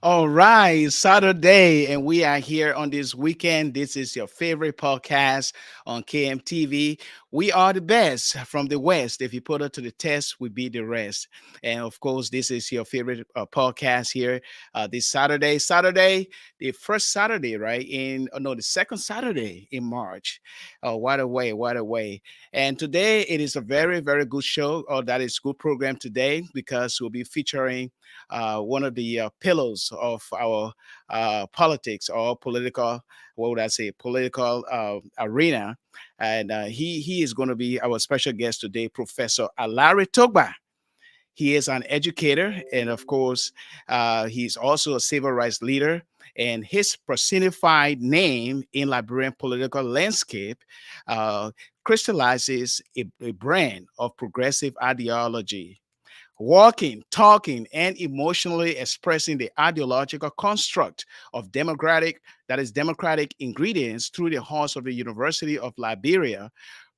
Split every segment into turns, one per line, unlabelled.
All right, Saturday, and we are here on this weekend. This is your favorite podcast on KMTV. We are the best from the West. If you put it to the test, we beat the rest. And of course, this is your favorite podcast here this Saturday. Saturday, the first Saturday, right? The second Saturday in March. Oh, what a way, what a way. And today, it is a very, very good show. Oh, that is good program today because we'll be featuring one of the pillars of our politics or political, what would I say, political arena. And he is going to be our special guest today, Professor Alaric Tokpa. He is an educator, and of course, he's also a civil rights leader. And his personified name in Liberian political landscape crystallizes a brand of progressive ideology, walking, talking, and emotionally expressing the ideological construct of democratic ingredients through the halls of the University of Liberia.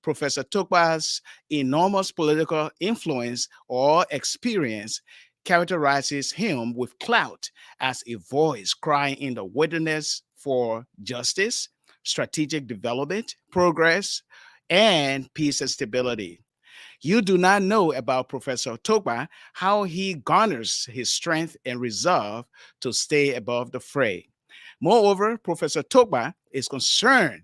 Professor Tokpa's enormous political influence or experience characterizes him with clout as a voice crying in the wilderness for justice, strategic development, progress, and peace and stability. You do not know about Professor Tokpa, how he garners his strength and resolve to stay above the fray. Moreover, Professor Tokpa is concerned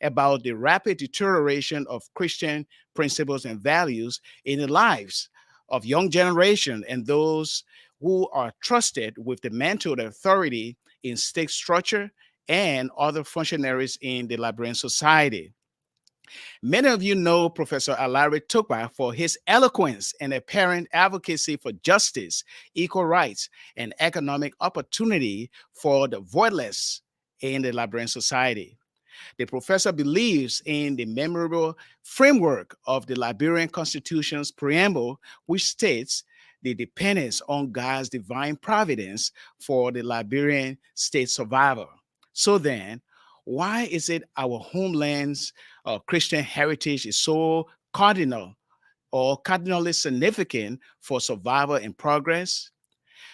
about the rapid deterioration of Christian principles and values in the lives of young generation and those who are trusted with the mantle of authority in state structure and other functionaries in the Liberian society. Many of you know Professor Alaric Tokpa for his eloquence and apparent advocacy for justice, equal rights, and economic opportunity for the voiceless in the Liberian society. The professor believes in the memorable framework of the Liberian Constitution's preamble, which states the dependence on God's divine providence for the Liberian state survival. So then, why is it our homeland's Christian heritage is so cardinal or cardinally significant for survival and progress?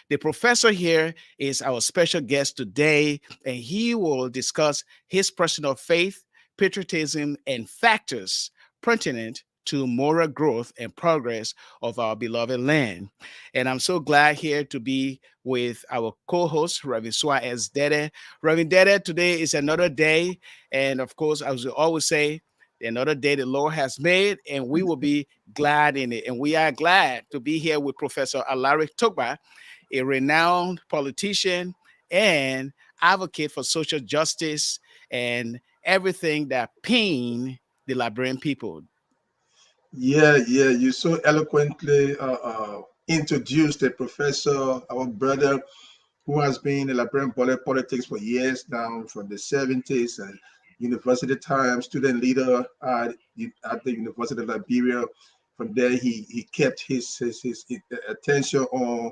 The professor here is our special guest today, and he will discuss his personal faith, patriotism, and factors pertinent to moral growth and progress of our beloved land. And I'm so glad here to be with our co-host, Reverend Suarez Dede. Reverend Dede, today is another day. And of course, as we always say, another day the Lord has made, and we will be glad in it. And we are glad to be here with Professor Alaric Tokpa, a renowned politician and advocate for social justice and everything that pain the Liberian people.
Yeah. You so eloquently introduced a professor, our brother, who has been in Liberian politics for years now, from the 70s and university time, student leader at the University of Liberia. From there, he kept his attention on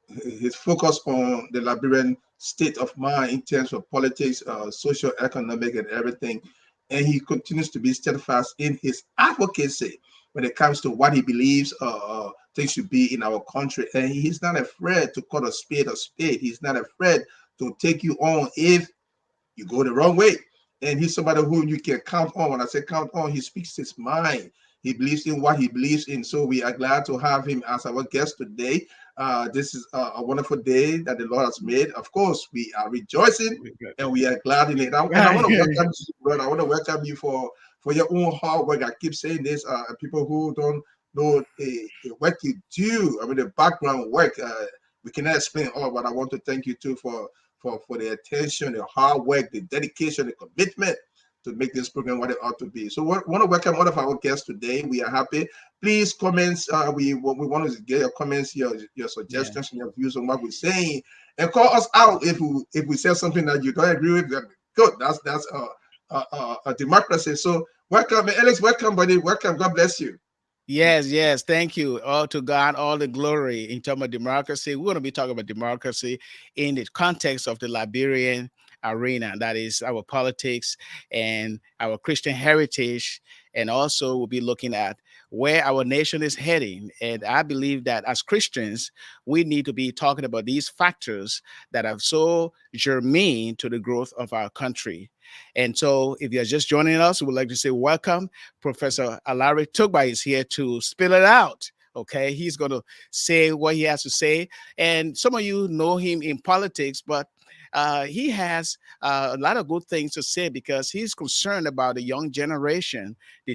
his focus on the Liberian state of mind in terms of politics, social, economic, and everything. And he continues to be steadfast in his advocacy when it comes to what he believes things should be in our country. And he's not afraid to call a spade a spade. He's not afraid to take you on if you go the wrong way. And he's somebody who you can count on. When I say count on, he speaks his mind. He believes in what he believes in. So we are glad to have him as our guest today. This is a wonderful day that the Lord has made. Of course, we are rejoicing and we are glad in it. And I want to welcome you, brother. I want to welcome you for your own hard work. I keep saying this. People who don't know what you do, I mean, the background work. We cannot explain all, but I want to thank you too for the attention, the hard work, the dedication, the commitment to make this program what it ought to be. So we want to welcome one of our guests today. We are happy. Please comments. We want to get your comments, your suggestions, and your views on what we're saying, and call us out if we say something that you don't agree with. Good. That's a democracy. So welcome, Alex. Welcome, buddy. Welcome. God bless you.
Yes. Thank you. All to God, all the glory. In terms of democracy, we're going to be talking about democracy in the context of the Liberian arena. That is our politics and our Christian heritage. And also, we'll be looking at where our nation is heading. And I believe that as Christians, we need to be talking about these factors that are so germane to the growth of our country. And so, if you're just joining us, we would like to say welcome. Professor Alaric Tokpa is here to spill it out. Okay, he's going to say what he has to say. And some of you know him in politics, but he has a lot of good things to say because he's concerned about the young generation, the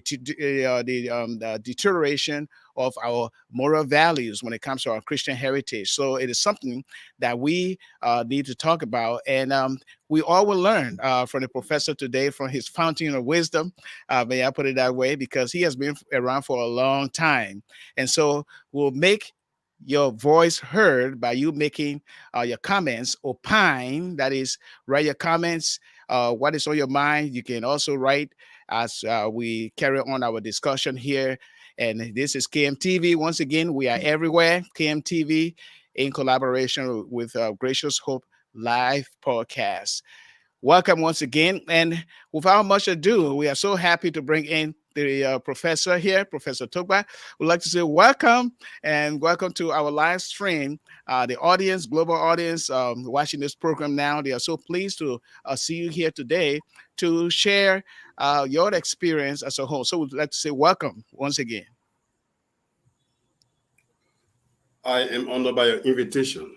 deterioration of our moral values when it comes to our Christian heritage. So it is something that we need to talk about. And we all will learn from the professor today, from his fountain of wisdom. May I put it that way? Because he has been around for a long time. And so we'll make your voice heard by you making your comments, opine, that is, write your comments, what is on your mind. You can also write as we carry on our discussion here. And this is KMTV. Once again, we are everywhere. KMTV in collaboration with Gracious Hope Live Podcast. Welcome once again. And without much ado, we are so happy to bring in the professor here, Professor Tokpa. We'd like to say welcome and welcome to our live stream. The audience, global audience watching this program now, they are so pleased to see you here today to share your experience as a whole. So we'd like to say welcome once again.
I am honored by your invitation.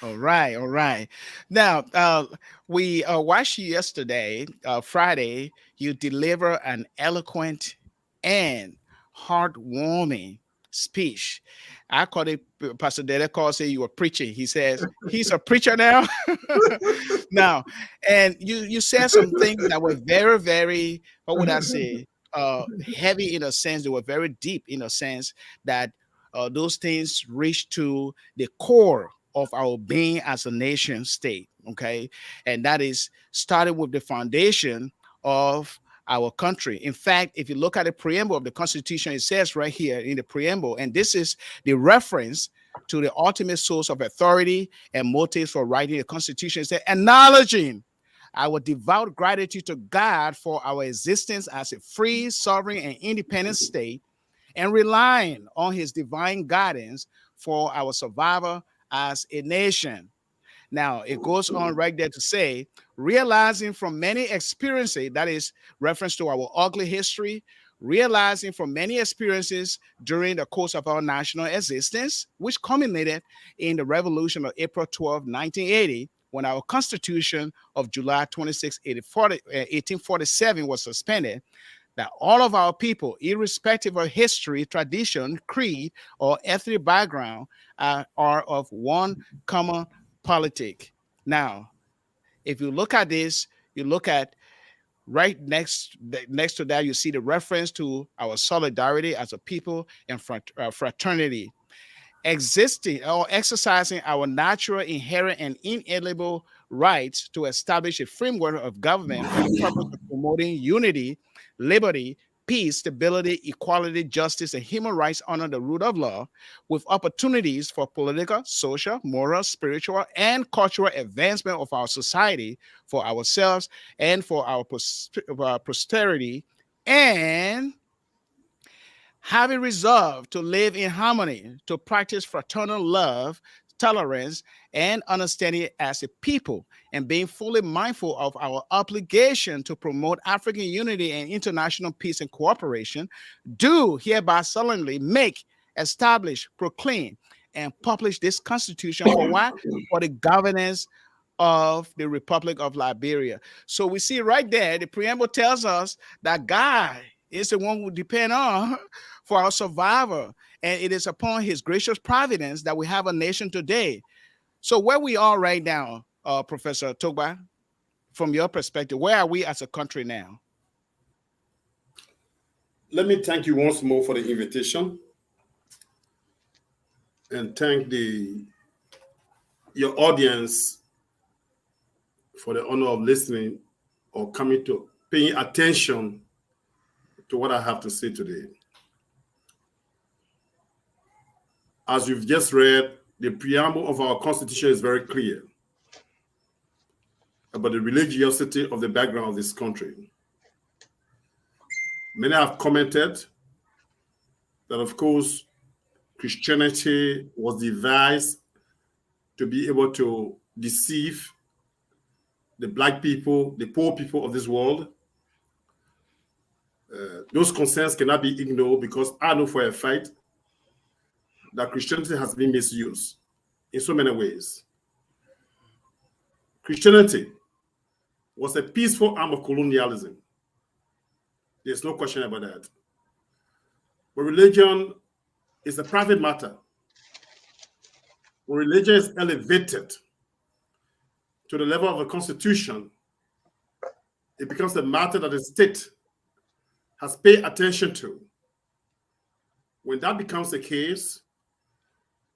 All right. Now, we watched you yesterday, Friday. You deliver an eloquent and heartwarming speech. I call it, Pastor Dede calls it, you were preaching. He says, he's a preacher now. Now, and you said some things that were very, very, what would I say, heavy in a sense. They were very deep in a sense that those things reach to the core of our being as a nation state, okay? And that is starting with the foundation of our country. In fact, if you look at the preamble of the Constitution, it says right here in the preamble, and this is the reference to the ultimate source of authority and motives for writing the Constitution. It says, acknowledging our devout gratitude to God for our existence as a free, sovereign, and independent state, and relying on his divine guidance for our survival as a nation. Now, it goes on right there to say, realizing from many experiences, that is reference to our ugly history, realizing from many experiences during the course of our national existence, which culminated in the revolution of April 12, 1980, when our Constitution of July 26, 1847 was suspended, that all of our people, irrespective of history, tradition, creed, or ethnic background, are of one common politic. Now, if you look at this, you look at right next to that, you see the reference to our solidarity as a people and fraternity, existing or exercising our natural, inherent, and inalienable rights to establish a framework of government for the purpose of promoting unity, liberty, peace, stability, equality, justice, and human rights under the rule of law, with opportunities for political, social, moral, spiritual, and cultural advancement of our society for ourselves and for our posterity, and having resolved to live in harmony, to practice fraternal love, tolerance, and understanding as a people, and being fully mindful of our obligation to promote African unity and international peace and cooperation, do hereby solemnly make, establish, proclaim, and publish this Constitution for what? For the governance of the Republic of Liberia. So we see right there, the preamble tells us that God is the one we depend on for our survival. And it is upon his gracious providence that we have a nation today. So where we are right now, Professor Tokpa, from your perspective, where are we as a country now?
Let me thank you once more for the invitation and thank your audience for the honor of listening or coming to paying attention to what I have to say today. As you've just read, the preamble of our Constitution is very clear about the religiosity of the background of this country. Many have commented that, of course, Christianity was devised to be able to deceive the black people, the poor people of this world. Those concerns cannot be ignored because I know for a fact that Christianity has been misused in so many ways. Christianity was a peaceful arm of colonialism. There's no question about that. But religion is a private matter. When religion is elevated to the level of a constitution, it becomes a matter that the state has paid attention to. When that becomes the case,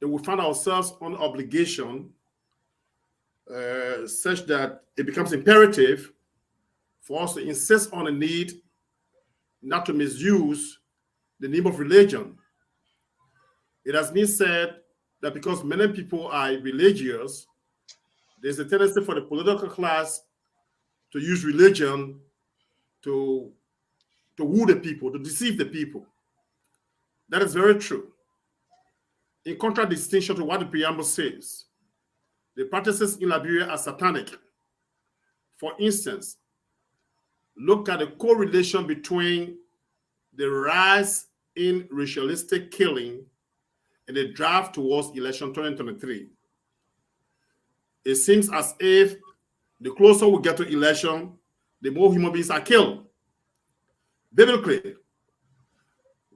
then we find ourselves on obligation such that it becomes imperative for us to insist on the need not to misuse the name of religion. It has been said that because many people are religious, there's a tendency for the political class to use religion to woo the people, to deceive the people. That is very true. In contradistinction to what the preamble says, the practices in Liberia are satanic. For instance, look at the correlation between the rise in racialistic killing and the drive towards election 2023. It seems as if the closer we get to election, the more human beings are killed. Biblically,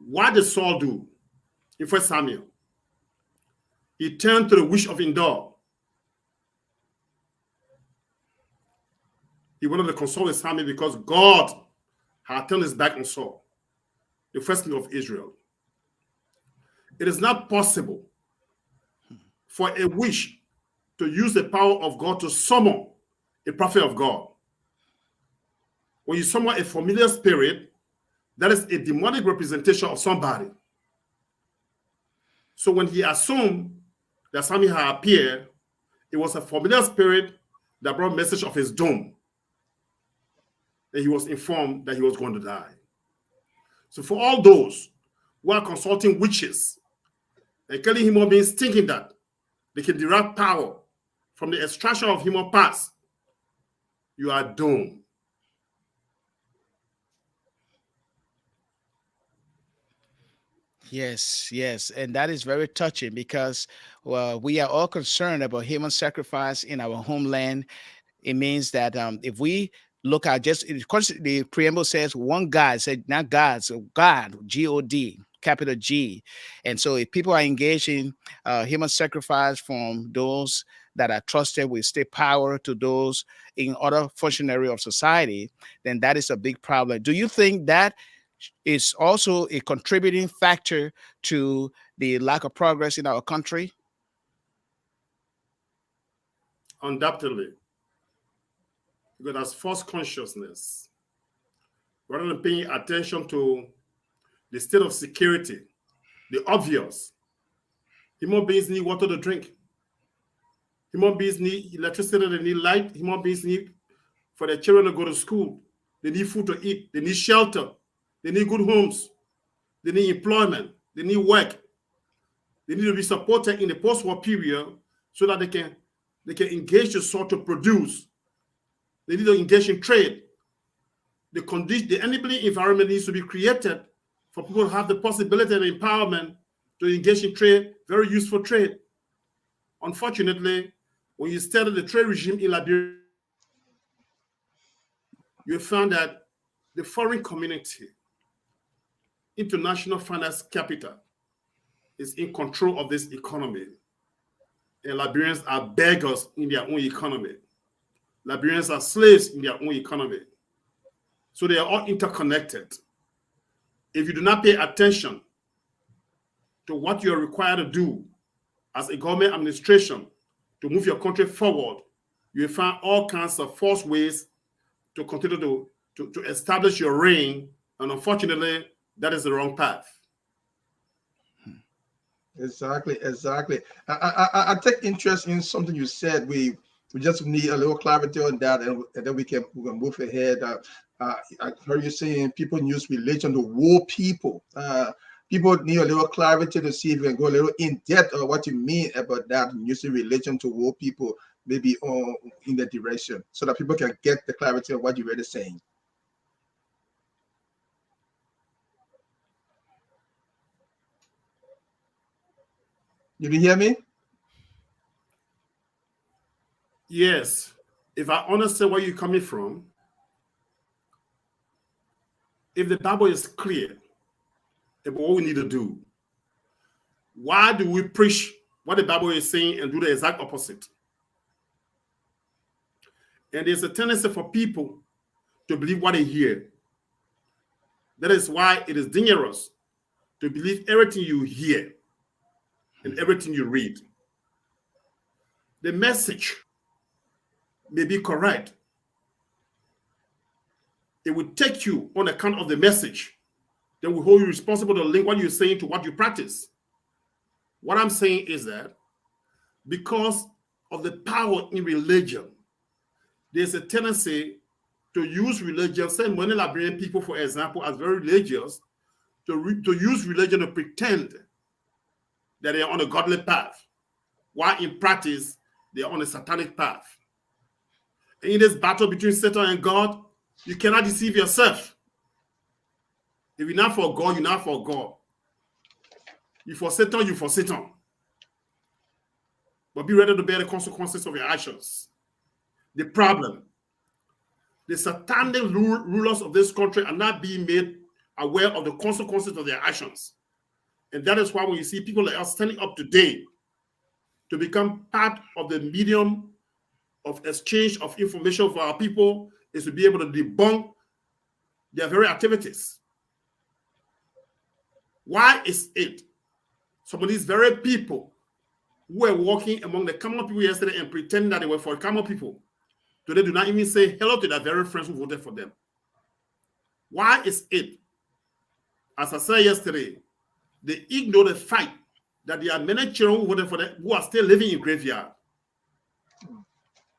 what did Saul do in 1 Samuel? He turned to the witch of Endor. He wanted to console his family because God had turned his back on Saul, the first king of Israel. It is not possible for a witch to use the power of God to summon a prophet of God. When you summon a familiar spirit, that is a demonic representation of somebody. So when he assumed that something had appeared, it was a familiar spirit that brought a message of his doom. And he was informed that he was going to die. So for all those who are consulting witches and killing human beings thinking that they can derive power from the extraction of human parts, you are doomed.
Yes, and that is very touching because we are all concerned about human sacrifice in our homeland. It means that if we look at just the preamble says one God, said not God, so God, God, capital G. And so if people are engaging human sacrifice from those that are trusted with state power to those in other functionary of society, then that is a big problem. Do you think that is also a contributing factor to the lack of progress in our country?
Undoubtedly. Because that's false consciousness. Rather than paying attention to the state of security, the obvious, human beings need water to drink. Human beings need electricity, they need light. Human beings need for their children to go to school. They need food to eat. They need shelter. They need good homes. They need employment. They need work. They need to be supported in the post-war period so that they can engage the soil to produce. They need to engage in trade. The enabling environment needs to be created for people to have the possibility and empowerment to engage in trade, very useful trade. Unfortunately, when you study the trade regime in Liberia, you found that the foreign community, international finance capital, is in control of this economy. And Liberians are beggars in their own economy. Liberians are slaves in their own economy. So they are all interconnected. If you do not pay attention to what you are required to do as a government administration to move your country forward, you will find all kinds of false ways to continue to establish your reign. And unfortunately, that is the wrong path.
Exactly. I take interest in something you said. We just need a little clarity on that, and then we can move ahead. I heard you saying people use religion to woo people. People need a little clarity to see if we can go a little in depth of what you mean about that, using religion to woo people, maybe in that direction, so that people can get the clarity of what you're really saying. Did you hear me?
Yes. If I understand where you're coming from, if the Bible is clear about what we need to do, why do we preach what the Bible is saying and do the exact opposite? And there's a tendency for people to believe what they hear. That is why it is dangerous to believe everything you hear and everything you read. The message may be correct. It will take you on account of the message. Then we hold you responsible to link what you're saying to what you practice. What I'm saying is that because of the power in religion, there's a tendency to use religion, say many Liberian people, for example, as very religious, to use religion to pretend that they are on a godly path, while in practice, they are on a satanic path. In this battle between Satan and God, you cannot deceive yourself. If you're not for God, you're not for God. You for Satan, you for Satan. But be ready to bear the consequences of your actions. The problem, the satanic rulers of this country are not being made aware of the consequences of their actions. And that is why when you see people like us standing up today to become part of the medium of exchange of information for our people, is to be able to debunk their very activities. Why is it some of these very people who were walking among the common people yesterday and pretending that they were for common people, today do not even say hello to their very friends who voted for them? Why is it, as I said yesterday, they ignore the fact that there are many children who voted for them who are still living in graveyard?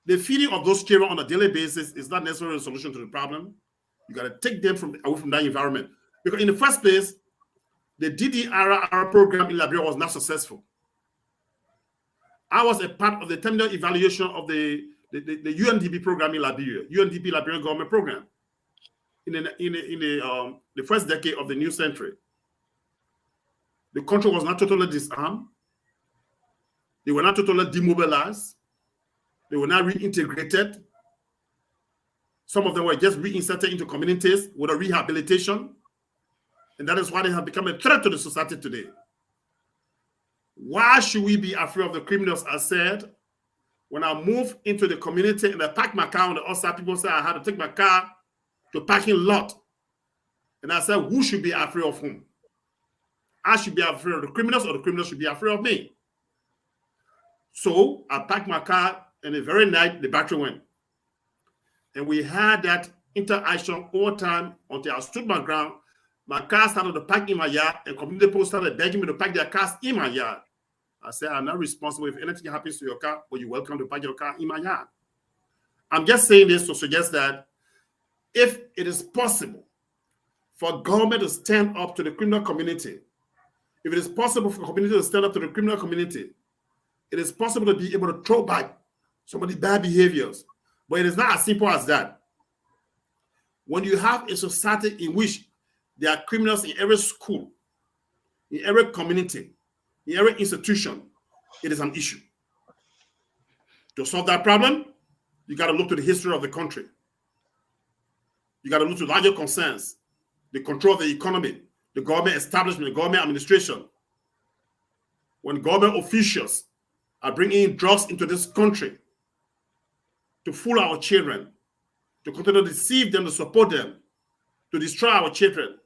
The feeding of those children on a daily basis is not necessarily a solution to the problem. You got to take them away from that environment. Because in the first place, the DDR program in Liberia was not successful. I was a part of the terminal evaluation of the UNDP program in Liberia, UNDP Liberian government program, in the first decade of the new century. The country was not totally disarmed. They were not totally demobilized. They were not reintegrated. Some of them were just reinserted into communities with a rehabilitation. And that is why they have become a threat to the society today. Why should we be afraid of the criminals? I said, when I move into the community and I park my car on the outside, people say I had to take my car to parking lot. And I said, who should be afraid of whom? I should be afraid of the criminals, or the criminals should be afraid of me. So I parked my car, and the very night the battery went. And we had that interaction all time until I stood my ground. My car started to park in my yard, and community people started begging me to park their cars in my yard. I said, I'm not responsible if anything happens to your car, but you're welcome to park your car in my yard. I'm just saying this to suggest that if it is possible for government to stand up to the criminal community, if it is possible for the community to stand up to the criminal community, It is possible to be able to throw back some of the bad behaviors, but it is not as simple as that. When you have a society in which there are criminals in every school, in every community, in every institution, it is an issue. To solve that problem, you got to look to the history of the country. You got to look to larger concerns, the control of the economy, the government establishment, the government administration. When government officials are bringing in drugs into this country to fool our children, to continue to deceive them, to support them, to destroy our children,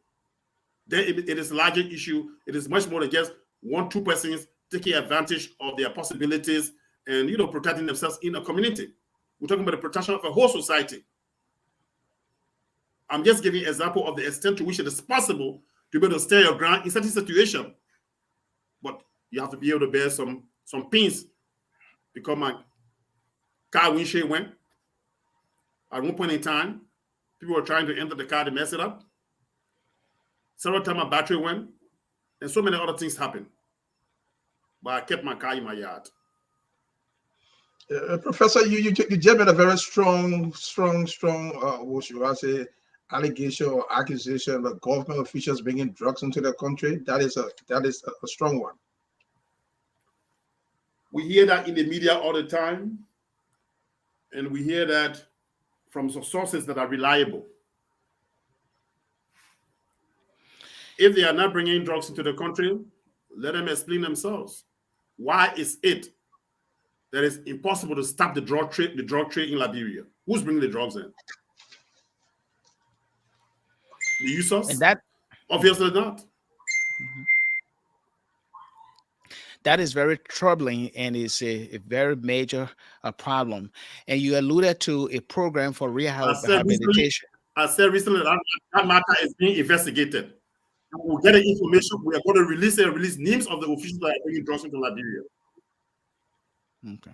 then it is a larger issue. It is much more than just 1-2 persons taking advantage of their possibilities and protecting themselves in a community. We're talking about the protection of a whole society. I'm just giving an example of the extent to which it is possible to be able to stand your ground in certain situations. But you have to be able to bear some pains, because my car windshield went. At one point in time, people were trying to enter the car to mess it up. Several times my battery went, and so many other things happened. But I kept my car in my yard.
Professor, you gave a very strong, what should I say, allegation or accusation of government officials bringing drugs into the country. That is a strong one.
We hear that in the media all the time, and we hear that from sources that are reliable. If they are not bringing drugs into the country, let them explain themselves. Why is it that it's impossible to stop the drug trade in Liberia? Who's bringing the drugs in? The users?
And that
obviously not.
That is very troubling, and is a very major problem. And you alluded to a program for rehabilitation.
I said recently that matter is being investigated. We'll get the information. We are going to release names of the officials that are bringing drugs into Liberia.
Okay.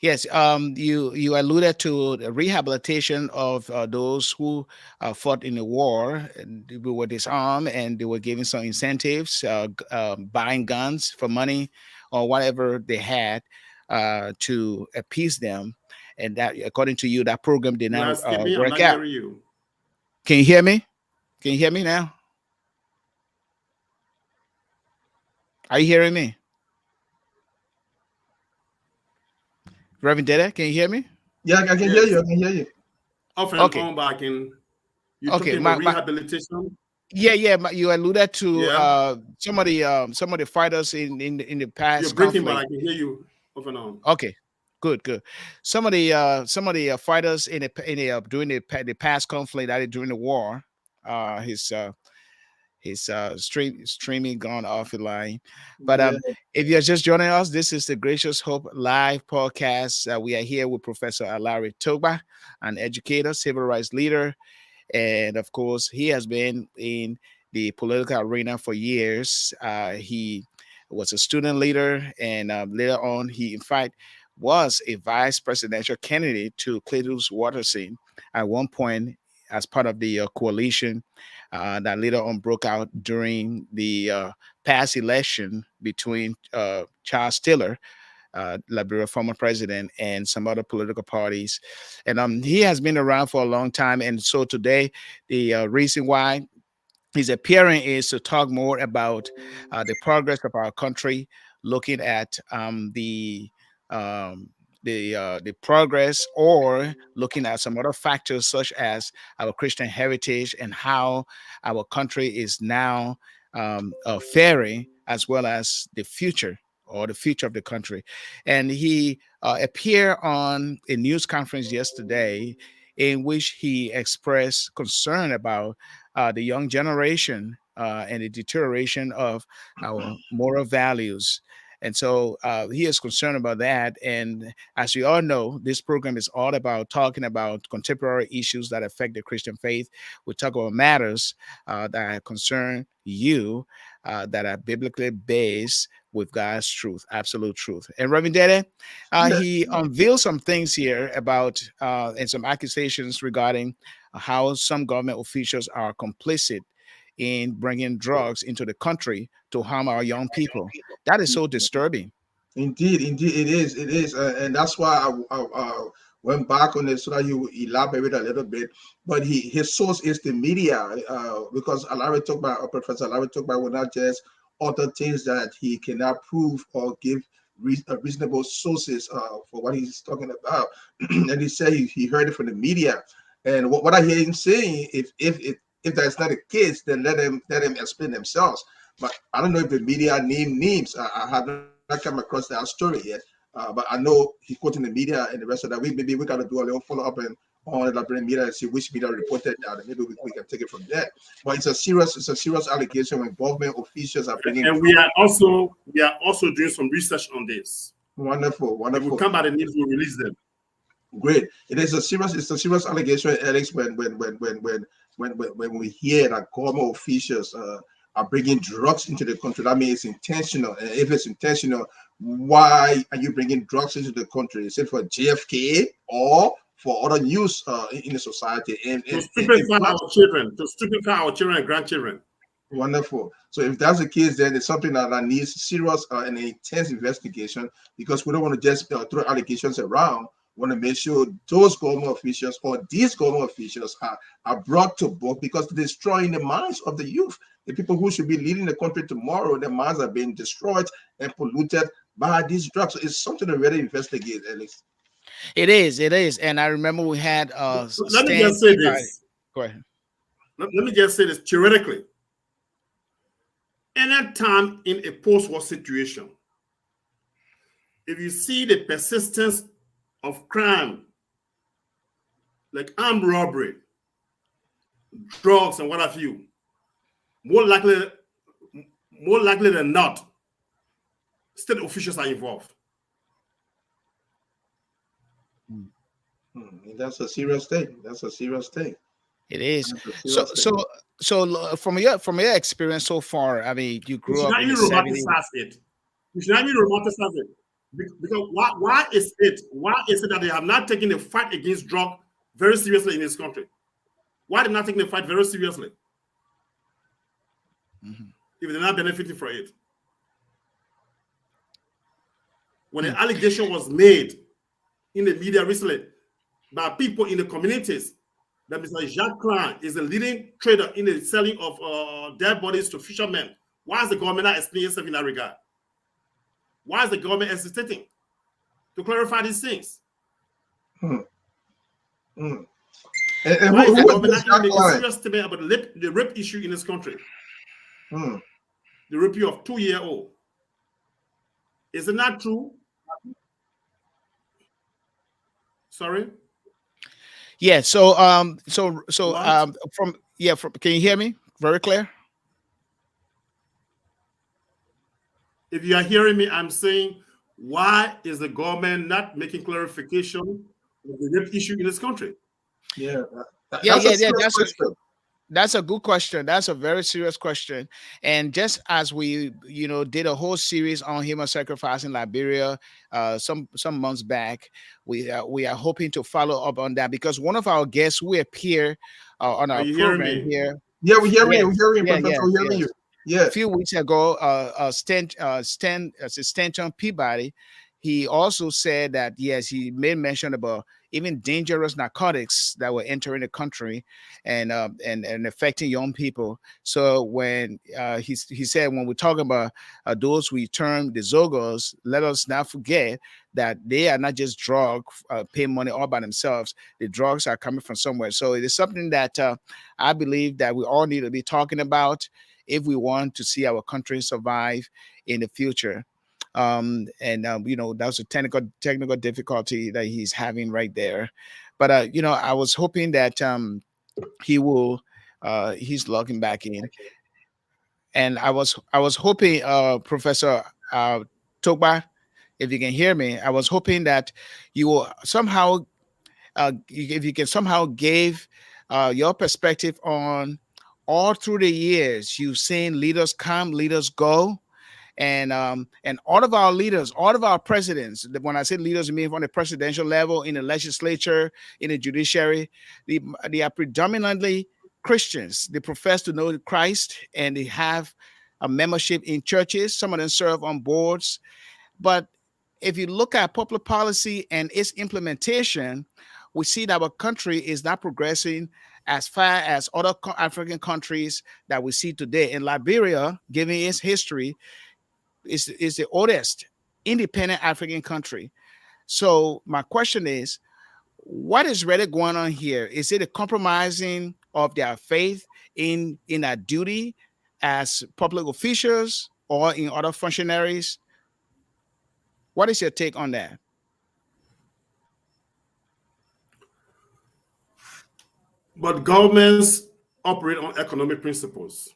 Yes, you alluded to the rehabilitation of those who fought in the war. They were disarmed, and they were given some incentives, buying guns for money or whatever they had to appease them. And that, according to you, that program did not work out. Can you hear me? Can you hear me now? Are you hearing me? Reverend Dede, can you hear me?
Yeah, I can hear you. I can hear you.
Off and on, but you talking about rehabilitation?
Yeah. You alluded to some of the fighters in the past.
You're breaking, but I can hear you off and on.
Okay, good. Some of the fighters in the during the past conflict that during the war, his streaming gone off the line. But if you're just joining us, this is the Gracious Hope Live Podcast. We are here with Professor Alaric Tokpa, an educator, civil rights leader, and of course, he has been in the political arena for years. He was a student leader, and later on, he in fact was a vice presidential candidate to Cletus Watterson at one point as part of the coalition that later on broke out during the past election between Charles Taylor, Liberia former president, and some other political parties. And he has been around for a long time. And so today, the reason why he's appearing is to talk more about the progress of our country, looking at the progress, or looking at some other factors such as our Christian heritage and how our country is now faring, as well as the future of the country. And he appeared on a news conference yesterday in which he expressed concern about the young generation and the deterioration of our moral values. And so he is concerned about that. And as we all know, this program is all about talking about contemporary issues that affect the Christian faith. We talk about matters that concern you, that are biblically based with God's truth, absolute truth. And Reverend Dede, he unveiled some things here about and some accusations regarding how some government officials are complicit in bringing drugs into the country to harm our young people. That is so disturbing.
Indeed, it is, and that's why I went back on it so that he would elaborate a little bit. But his source is the media, because Alaric Tokpa, Professor Alaric Tokpa, will not just utter things that he cannot prove or give reasonable sources for what he's talking about. And he said he heard it from the media. And what I hear him saying, if that's not the case, then let them explain themselves. But I don't know if the media name names. I have not come across that story yet. But I know he quoting the media and the rest of that. Maybe we got to do a little follow up and on the Liberian media and see which media reported that, and maybe we can take it from there. But it's a serious allegation when government officials are bringing.
And we are also doing some research on this.
Wonderful.
If we come by the news, we'll release them.
Great. It's a serious allegation, Alex. When we hear that government officials are bringing drugs into the country, that means it's intentional. And if it's intentional, why are you bringing drugs into the country? Is it for JFK or for other use in the society?
To stupefy our children and grandchildren.
Wonderful. So if that's the case, then it's something that needs serious and intense investigation, because we don't want to just throw allegations around. We want to make sure those government officials or these government officials are brought to book, because they're destroying the minds of the youth. The people who should be leading the country tomorrow, their minds are being destroyed and polluted by these drugs. So it's something to really investigate, at least.
It is. And I remember we had
let me just say this.
Go ahead.
Let me just say this theoretically. Any time in a post-war situation, if you see the persistence of crime, like armed robbery, drugs, and what have you, more likely than not, state officials are involved.
That's a serious thing.
It is. So from your experience so far, I mean, you grew up in the 70s.
You should not even romanticize it. Because why is it that they have not taken the fight against drug very seriously in this country? Why are they not taking the fight very seriously? Mm-hmm. If they're not benefiting from it. When the allegation was made in the media recently by people in the communities that Mr. Jacques Klein is a leading trader in the selling of dead bodies to fishermen, why is the government not explaining itself in that regard? Why is the government hesitating to clarify these things?
And
why is the government not making a serious statement about the rape issue in this country? The rape of 2-year-old. Is it not true? Sorry?
Yeah, from can you hear me very clear?
If you are hearing me, I'm saying, why is the government not making clarification of the rape issue in this country?
That's a good question. That's a very serious question. And just as we, did a whole series on human sacrifice in Liberia some months back, we are hoping to follow up on that, because one of our guests will appear on our program here.
Yeah, we hear you. Yeah.
A few weeks ago, Stanton Peabody, he also said that, yes, he made mention about even dangerous narcotics that were entering the country and affecting young people. So when he said, when we're talking about those we term the Zogos, let us not forget that they are not just drug paying money all by themselves. The drugs are coming from somewhere. So it is something that I believe that we all need to be talking about if we want to see our country survive in the future. That was a technical difficulty that he's having right there. But I was hoping that he will he's logging back in. And I was hoping, Professor Tokpa, if you can hear me, I was hoping that you will somehow if you can somehow give your perspective on all through the years you've seen leaders come, leaders go. And all of our leaders, all of our presidents, when I say leaders, I mean from the presidential level, in the legislature, in the judiciary, they are predominantly Christians. They profess to know Christ, and they have a membership in churches. Some of them serve on boards. But if you look at public policy and its implementation, we see that our country is not progressing as far as other African countries that we see today. In Liberia, given its history, is the oldest independent African country. So my question is, what is really going on here? Is it a compromising of their faith in our duty as public officials or in other functionaries? What is your take on that?
But governments operate on economic principles.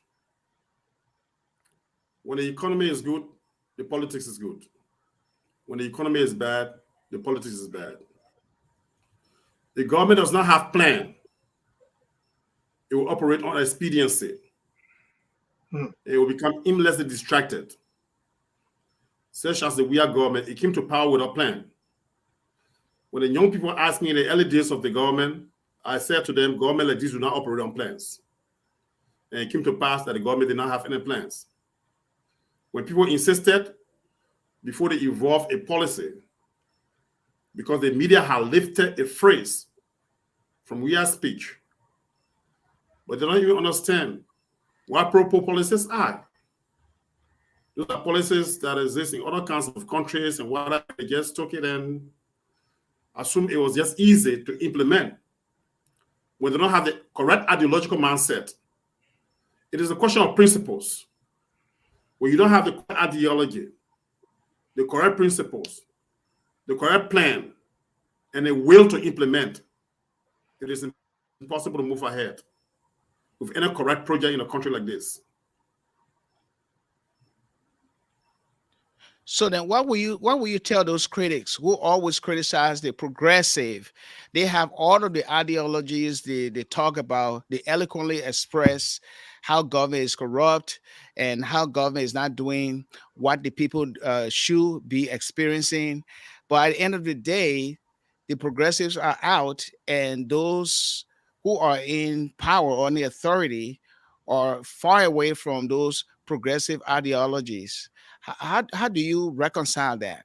When the economy is good, the politics is good. When the economy is bad, the politics is bad. The government does not have plan. It will operate on expediency. It will become aimlessly distracted. Such as the weird government, it came to power without plan. When the young people asked me in the early days of the government, I said to them, government like this do not operate on plans. And it came to pass that the government did not have any plans. When people insisted, before they evolved a policy, because the media had lifted a phrase from weird speech, but they don't even understand what proper policies are. Those are policies that exist in other kinds of countries, and what they just took it and assumed it was just easy to implement. When they don't have the correct ideological mindset, it is a question of principles. When you don't have the correct ideology, the correct principles, the correct plan, and a will to implement, it is impossible to move ahead with any correct project in a country like this.
So then what will you tell those critics who always criticize the progressive? They have all of the ideologies, they talk about, they eloquently express how government is corrupt and how government is not doing what the people should be experiencing. But at the end of the day, the progressives are out, and those who are in power or in the authority are far away from those progressive ideologies. How do you reconcile that?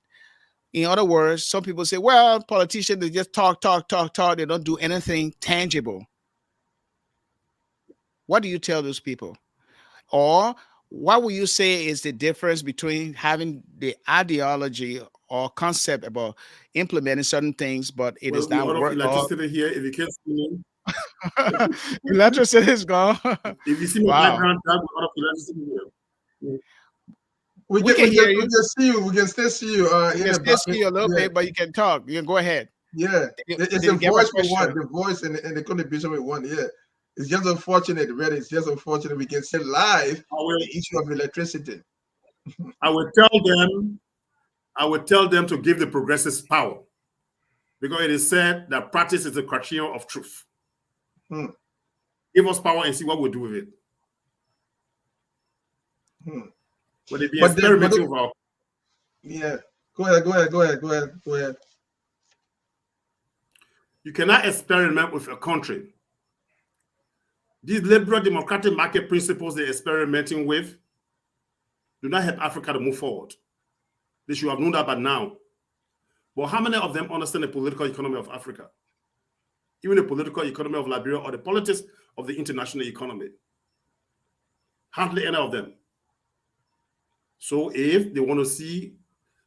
In other words, some people say, well, politicians, they just talk. They don't do anything tangible. What do you tell those people? Or what will you say is the difference between having the ideology or concept about implementing certain things, but it is not
working? Electricity here, if you can't see me.
Electricity is gone.
If you see my background, that's a lot of electricity here.
We can hear you. We can see you. We can still see you.
We can still see you a little bit, but you can talk. You can go ahead.
Yeah, it's a voice we want. The voice and the contribution we want. Yeah, it's just unfortunate, really. It's just unfortunate we can see live the issue of electricity.
I will tell them to give the progressives power, because it is said that practice is the criterion of truth. Give us power and see what we'll do with it. Will it be experimenting with our...
Yeah, go ahead.
You cannot experiment with a country. These liberal democratic market principles they're experimenting with do not help Africa to move forward. They should have known that by now. But how many of them understand the political economy of Africa? Even the political economy of Liberia or the politics of the international economy? Hardly any of them. So if they want to see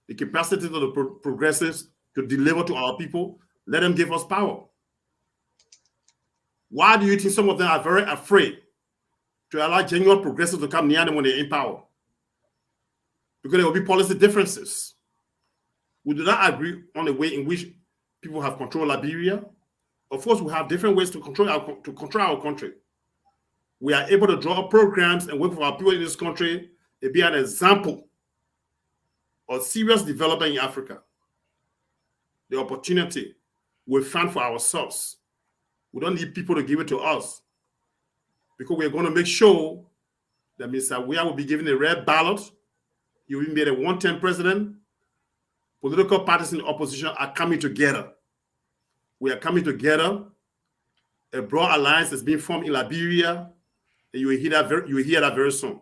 the capacity of the progressives to deliver to our people, let them give us power. Why do you think some of them are very afraid to allow genuine progressives to come near them when they're in power? Because there will be policy differences. We do not agree on the way in which people have controlled Liberia. Of course, we have different ways to control our country. We are able to draw up programs and work with our people in this country to be an example of serious development in Africa. The opportunity we found for ourselves. We don't need people to give it to us, because we're going to make sure that Mr. Weah will be given a red ballot. He will be made a one-term president. Political parties in the opposition are coming together. We are coming together. A broad alliance is being formed in Liberia, and you will hear that very soon.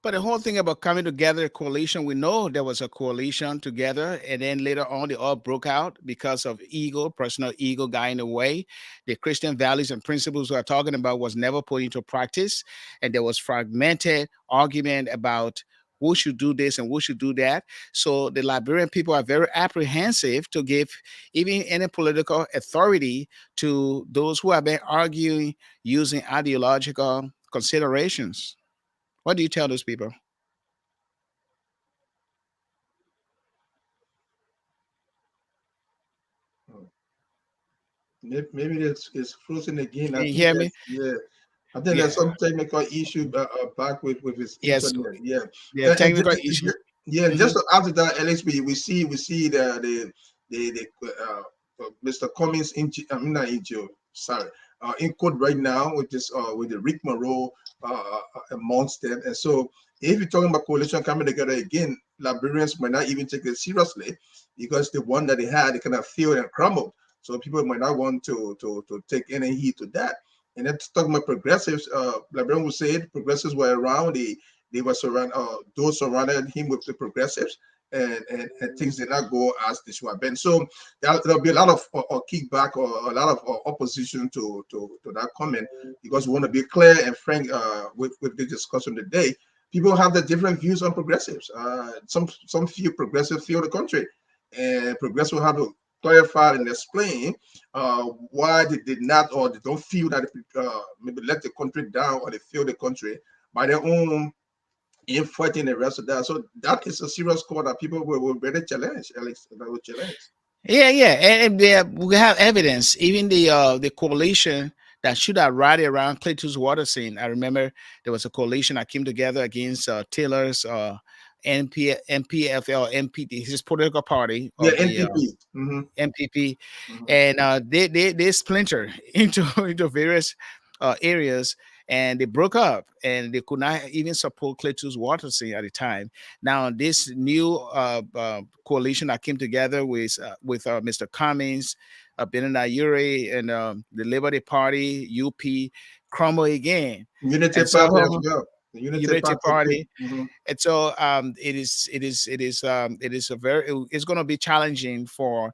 But the whole thing about coming together, coalition, we know there was a coalition together, and then later on they all broke out because of ego, personal ego got in the way. The Christian values and principles we are talking about was never put into practice, and there was fragmented argument about who should do this and who should do that. So the Liberian people are very apprehensive to give even any political authority to those who have been arguing using ideological considerations. What do you tell those people?
Maybe it's frozen again. I
Can you
think
hear me?
that's, yeah. I think there's
Yeah.
some technical issue back with his
Yes.
internet. Yeah,
Yeah.
and
Technical issue.
yeah, and
Hmm.
just to add to that, Alex, we see the Mr. Cummings in I mean not in jail, sorry, in court right now with this with the Rick Monroe amongst them, and so if you're talking about coalition coming together again, Liberians might not even take it seriously because the one that they had, they kind of failed and crumbled. So people might not want to take any heed to that. And then talking about progressives, Liberian would say it, progressives were around. They were those surrounded him with the progressives, and things did not go as they should have been. So there'll be a lot of kickback or a lot of opposition to that comment because we want to be clear and frank with the discussion today. People have the different views on progressives. Some feel progressives feel the country, and progressives have to clarify and explain why they did not or they don't feel that maybe let the country down or they feel the country by their own in fighting the rest of that. So that is a serious call that people will really challenge, Alex. That will challenge.
Yeah, yeah, and we have evidence. Even the coalition that should have rallied around Cletus Watterson. I remember there was a coalition that came together against Taylor's NPFL, MPD, his political party
Yeah,
of the
NPP. Mm-hmm.
MPP,
Mm-hmm.
and they splinter into various areas, and they broke up, and they could not even support Cletus Watterson at the time. Now this new coalition that came together with Mr. Cummings, Benina Uri, and the Liberty Party, UP, crumble again,
Unity
and so
Party as well. The Unity
Unity
Party too.
Party.
Mm-hmm.
And so it is a very it's going to be challenging for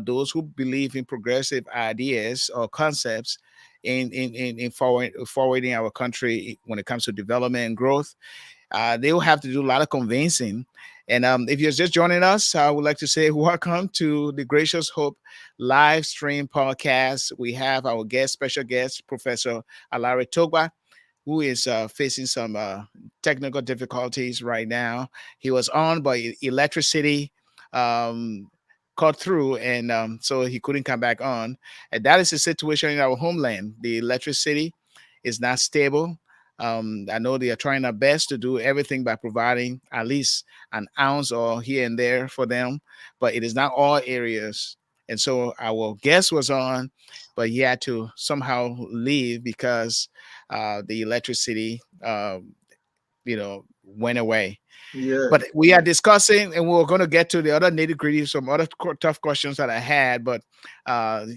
those who believe in progressive ideas or concepts in forwarding our country when it comes to development and growth. They will have to do a lot of convincing. And if you're just joining us, I would like to say welcome to the Gracious Hope live stream podcast. We have our special guest, Professor Alaric Tokpa, who is facing some technical difficulties right now. He was on, but electricity um, cut through, and so he couldn't come back on. And that is the situation in our homeland. The electricity is not stable. I know they are trying their best to do everything by providing at least an ounce or here and there for them, but it is not all areas. And so our guest was on, but he had to somehow leave because the electricity, went away.
Yeah.
But we are discussing, and we're going to get to the other nitty gritty, some other tough questions that I had, but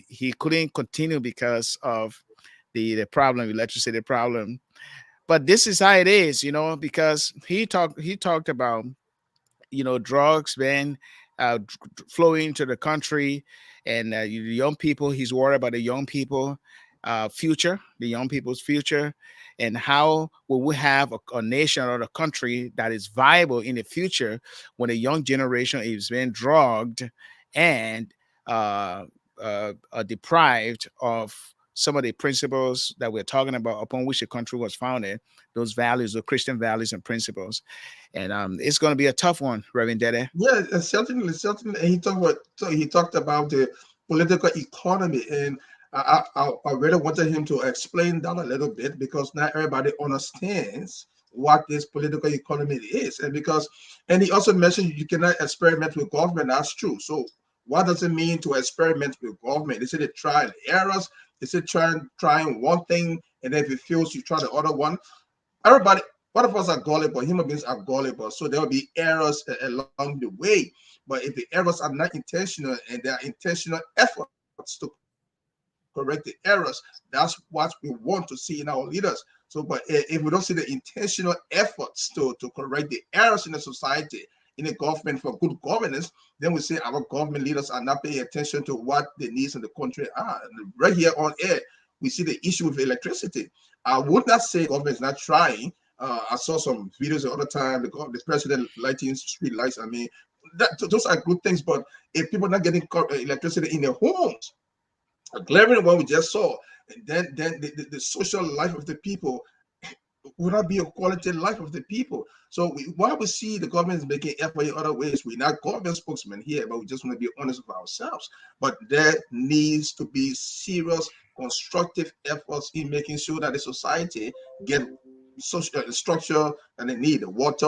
he couldn't continue because of the problem, electricity problem. But this is how it is, because he talked about drugs being flowing into the country, and the young people. He's worried about the young people future, the young people's future, and how will we have a nation or a country that is viable in the future when the young generation is being drugged and are deprived of some of the principles that we're talking about upon which the country was founded, those values, the Christian values and principles. And it's going to be a tough one, Reverend Dede.
Yeah, certainly. And he talked about the political economy, and I really wanted him to explain that a little bit because not everybody understands what this political economy is, and he also mentioned you cannot experiment with government. That's true. So what does it mean to experiment with government? Is it a trial and errors? Is it trying one thing and then if it fails, you try the other one? Everybody, one of us are gullible. Human beings are gullible, so there will be errors along the way. But if the errors are not intentional and there are intentional efforts to correct correct the errors. That's what we want to see in our leaders. So, but if we don't see the intentional efforts to correct the errors in the society, in the government for good governance, then we say our government leaders are not paying attention to what the needs in the country are. And right here on air, we see the issue with electricity. I would not say government is not trying. I saw some videos the other time, the president lighting street lights. I mean, those are good things, but if people are not getting electricity in their homes, a glaring one we just saw, and then the social life of the people would not be a quality life of the people. So while we see the government is making effort in other ways, we're not government spokesmen here, but we just want to be honest with ourselves. But there needs to be serious, constructive efforts in making sure that the society get social structure and they need water,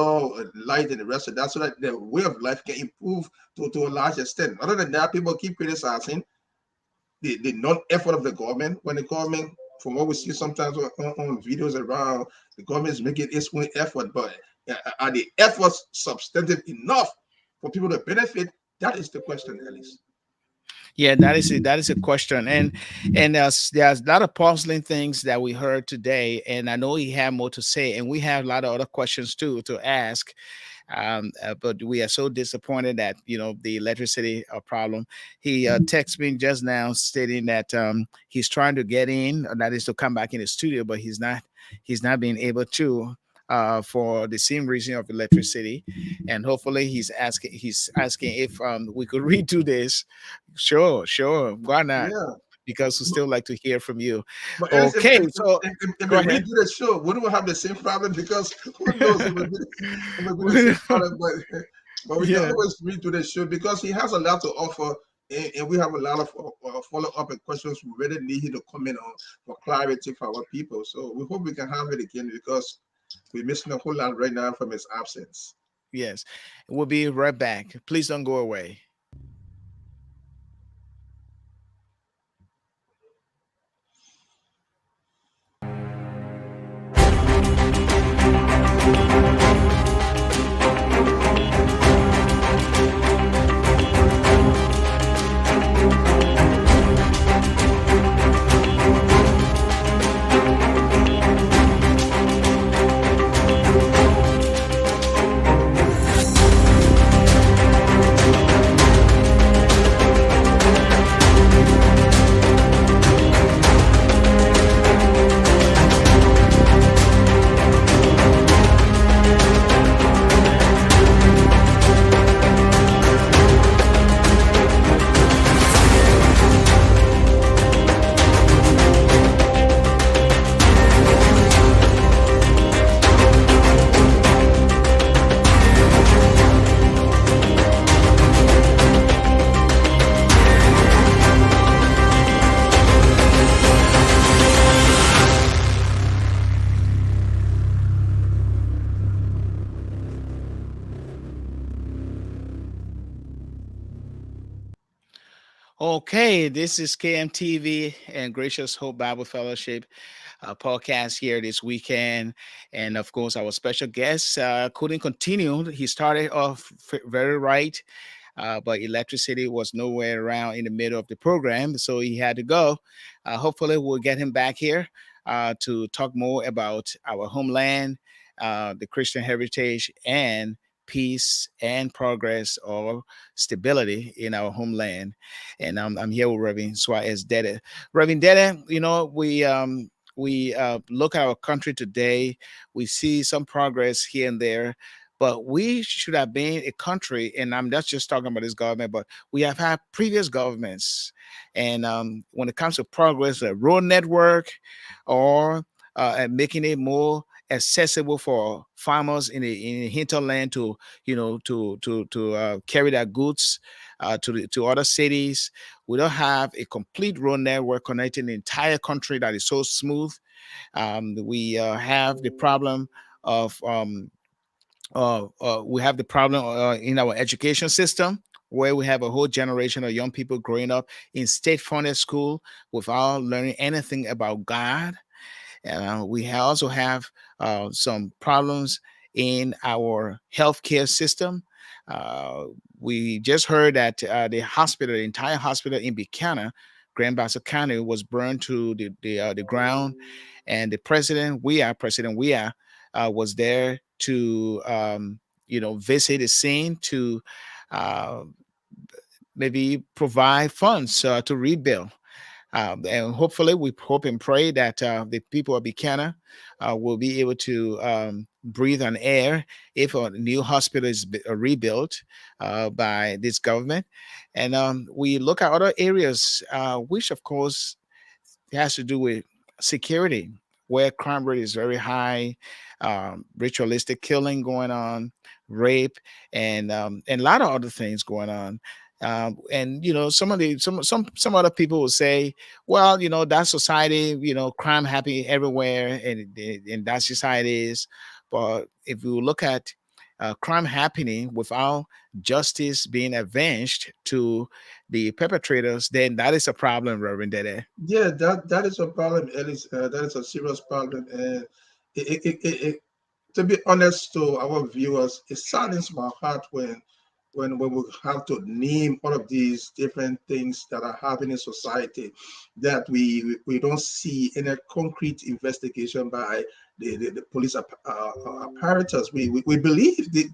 light, and the rest of that, so that their way of life can improve to a large extent. Other than that, people keep criticizing the non-effort of the government. When the government, from what we see sometimes on videos around, the government is making its own effort, but are the efforts substantive enough for people to benefit? That is the question, Ellis.
Yeah, that is a question, and there's a lot of puzzling things that we heard today, and I know he had more to say, and we have a lot of other questions too to ask. But we are so disappointed that the electricity problem. He texted me just now stating that he's trying to get in, that is to come back in the studio, but he's not being able to. For the same reason of electricity, and hopefully he's asking if we could redo this. Sure, why not?
Yeah.
Because we still like to hear from you.
But Ellis,
Okay, so
if
go
we
ahead.
redo the show, wouldn't we have the same problem? Because who knows if we do the same problem, but we can
Yeah.
always redo the show because he has a lot to offer. And we have a lot of follow-up and questions we really need him to comment on for clarity for our people. So we hope we can have it again because we're missing a whole lot right now from his absence.
Yes, we'll be right back. Please don't go away. Okay, this is KMTV and Gracious Hope Bible Fellowship podcast here this weekend. And of course, our special guest couldn't continue. He started off very right, but electricity was nowhere around in the middle of the program, so he had to go. Hopefully, we'll get him back here to talk more about our homeland, the Christian heritage, and peace and progress or stability in our homeland. And I'm here with Reverend Suarez Dede. Reverend Dede, we look at our country today. We see some progress here and there, but we should have been a country, and I'm not just talking about this government, but we have had previous governments. And when it comes to progress, a road network or and making it more accessible for farmers in the hinterland to carry their goods to other cities. We don't have a complete road network connecting the entire country that is so smooth. We have the problem of we have the problem in our education system, where we have a whole generation of young people growing up in state-funded school without learning anything about God. We also have some problems in our healthcare system. We just heard that the entire hospital in Buchanan, Grand Bassa County was burned to the ground, and the president, President Weah, was there to visit the scene to uh, maybe provide funds to rebuild. And hopefully, we hope and pray that the people of Buchanan will be able to breathe on air if a new hospital is rebuilt by this government. And we look at other areas, which, of course, has to do with security, where crime rate is very high, ritualistic killing going on, rape, and a lot of other things going on. And some other people will say, well, that society, crime happy everywhere, and that society is. But if you look at crime happening without justice being avenged to the perpetrators, then that is a problem, Reverend Dede.
Yeah, that is a problem, Ellis. That is a serious problem, and it to be honest to our viewers, it saddens my heart when we have to name all of these different things that are happening in society that we don't see in a concrete investigation by the police apparatus. We believe the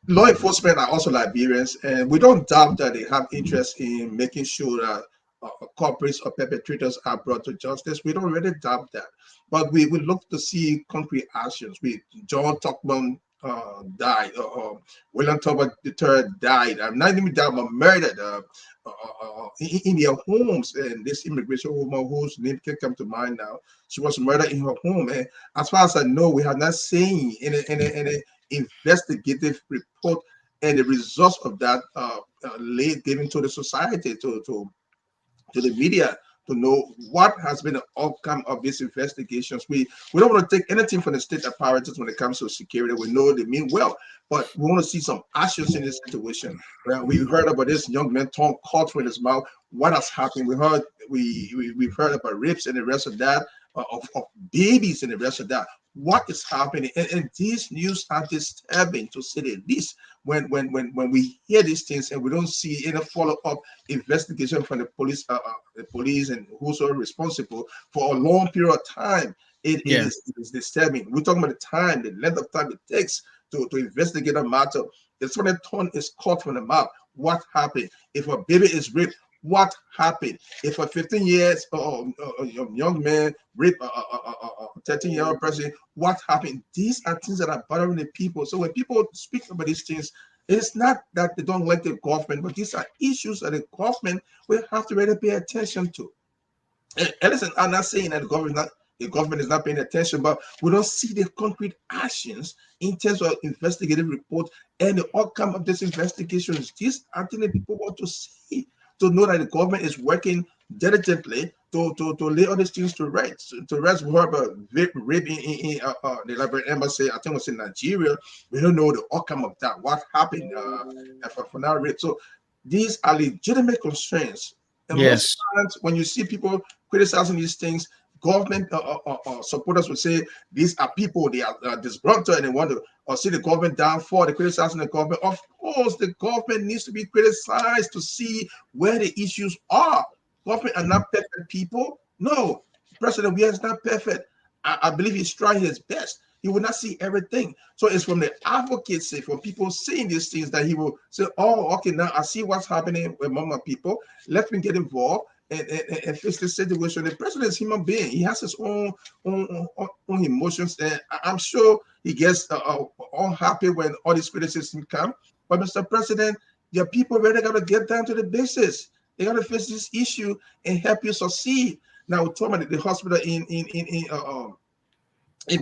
law enforcement are also Liberians, and we don't doubt that they have interest in making sure that culprits or perpetrators are brought to justice. We don't really doubt that, but we look to see concrete actions. John Tokpa died, William Tokpa III died. I'm not even died, but murdered in their homes. And this immigration woman whose name can't come to mind now, she was murdered in her home. And as far as I know, we have not seen any investigative report and the results of that late given to the society, to the media, to know what has been the outcome of these investigations. We don't want to take anything from the state apparatus when it comes to security. We know they mean well, but we want to see some actions in this situation. We heard about this young man torn cut in his mouth. What has happened? We've heard about rapes and the rest of that, of babies and the rest of that. What is happening? And these news are disturbing, to say the least. When we hear these things and we don't see any follow-up investigation from the police and who's responsible for a long period of time, it is disturbing. We're talking about the time, the length of time it takes to investigate a matter. It's when a tongue is cut from the mouth. What happened? If a baby is raped, what happened? If a 15 years young man raped a 13-year-old person, what happened? These are things that are bothering the people. So when people speak about these things, it's not that they don't like the government, but these are issues that the government will have to really pay attention to. And listen, I'm not saying that the government is not paying attention, but we don't see the concrete actions in terms of investigative report and the outcome of these investigations. These are things that people want to see, to know that the government is working diligently to lay all these things to rest. To rest, we heard about rape in the Liberian embassy. I think it was in Nigeria. We don't know the outcome of that. What happened for that rape? So these are legitimate concerns. And most times, when you see people criticizing these things, government supporters will say these are people, they are disgruntled and they want to see the government down for the criticizing the government. Of course, the government needs to be criticized to see where the issues are. Government are not perfect people. No, President Weah is not perfect. I believe he's trying his best. He will not see everything. So it's from the advocacy, from people seeing these things, that he will say, oh, okay, now I see what's happening among my people. Let me get involved and fix the situation. The president is a human being. He has his own emotions, and I'm sure he gets unhappy when all these criticisms come. But Mr. President, your people really got to get down to the basis. They got to face this issue and help you succeed. Now, we're talking about the hospital in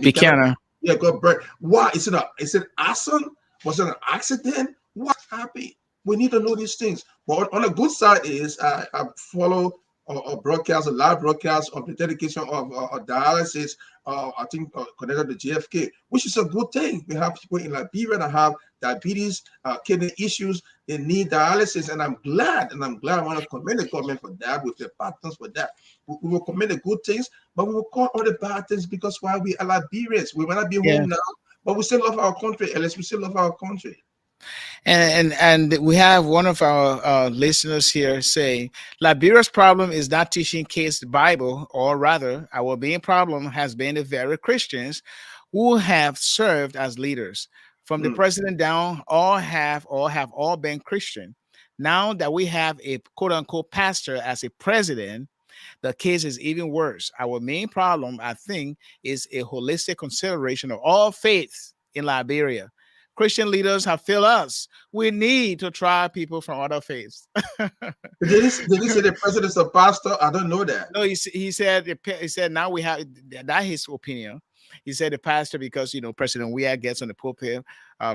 Buchanan.
Yeah, got burned. Why? Is it arson? Was it an accident? What happened? We need to know these things. But on the good side is I follow a broadcast, a live broadcast of the dedication of dialysis, I think connected to JFK, which is a good thing. We have people in Liberia that have diabetes, kidney issues, they need dialysis, and I'm glad I want to commend the government for that, with their partners for that. We will commend the good things, but we will call all the bad things, because while we are Liberians, we might not be home now, but we still love our country, Ellis. We still love our country.
And we have one of our listeners here saying Liberia's problem is not teaching kids the Bible, or rather, our main problem has been the very Christians who have served as leaders. From the
Mm.
president down, all been Christian. Now that we have a quote unquote pastor as a president, the case is even worse. Our main problem, I think, is a holistic consideration of all faiths in Liberia. Christian leaders have failed us. We need to try people from other faiths.
Did he say the president's a pastor? I don't know that.
No, he said now we have that his opinion. He said the pastor because President Weah gets on the pulpit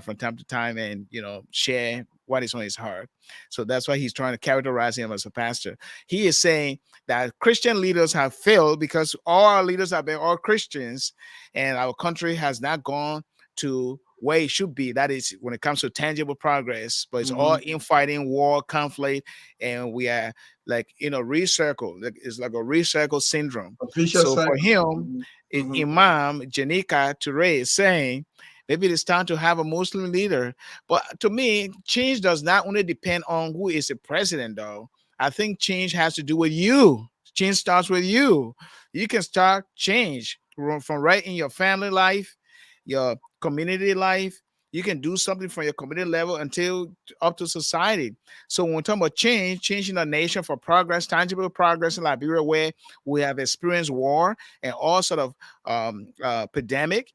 from time to time and share what is on his heart. So that's why he's trying to characterize him as a pastor. He is saying that Christian leaders have failed because all our leaders have been all Christians, and our country has not gone to where it should be. That is when it comes to tangible progress, but it's all infighting, war, conflict, and we are like recircle. It's like a recircle syndrome.
A vicious
So for
cycle.
him,
Mhm.
Imam Janika Toure is saying maybe it's time to have a Muslim leader. But to me, change does not only depend on who is the president, though. I think change has to do with you. Change starts with you. You can start change from right in your family life, your community life. You can do something from your community level until up to society. So when we're talking about change, changing the nation for progress, tangible progress in Liberia, where we have experienced war and all sort of pandemic,